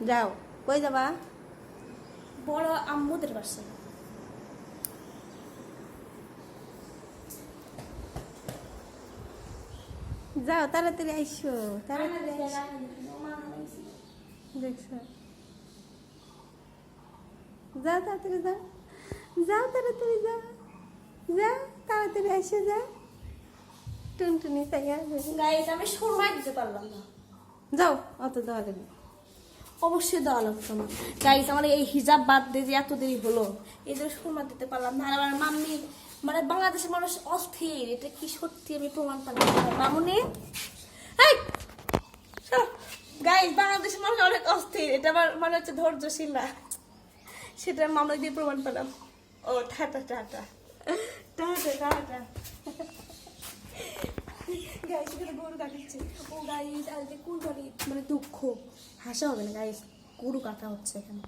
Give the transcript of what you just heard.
যাও, কই যাবা? বড় আম্মুদের বাসা। যাও, তাড়াতাড়ি আইসো, তাড়াতাড়ি আইসো। দেখছো, যাও তাড়াতাড়ি, যাও যাও তাড়াতাড়ি, যাও যাও তাড়াতাড়ি আইসো, যাও। টুনটুনি তাইয়া গাইস আমি সুরমাই দিতে পারলাম না। যাও, অত দেওয়া লাগবে। অবশ্যই দেওয়া লাগতো না গাইস, আমার এই হিজাব বাদ দিয়ে যে এত দেরি হলো, এই জন্য সুরমা দিতে পারলাম না। আর আমার মাম্মি মানে বাংলাদেশের মানুষ অস্থির, এটা কি সত্যি আমি প্রমাণ পেলাম। মামুনি গাইস, বাংলাদেশের মানুষ অনেক অস্থির, এটা আমার মানে হচ্ছে ধৈর্যশীল না, সেটা মামলা দিয়ে প্রমাণ পেলাম। ও tata tata tata tata. Guys এখানে গরু কাটাচ্ছে। ও গাইস আজকে কুরবানি মানে দুঃখ, হাসা হবে না গাইস, গরু কাটা হচ্ছে এখানে।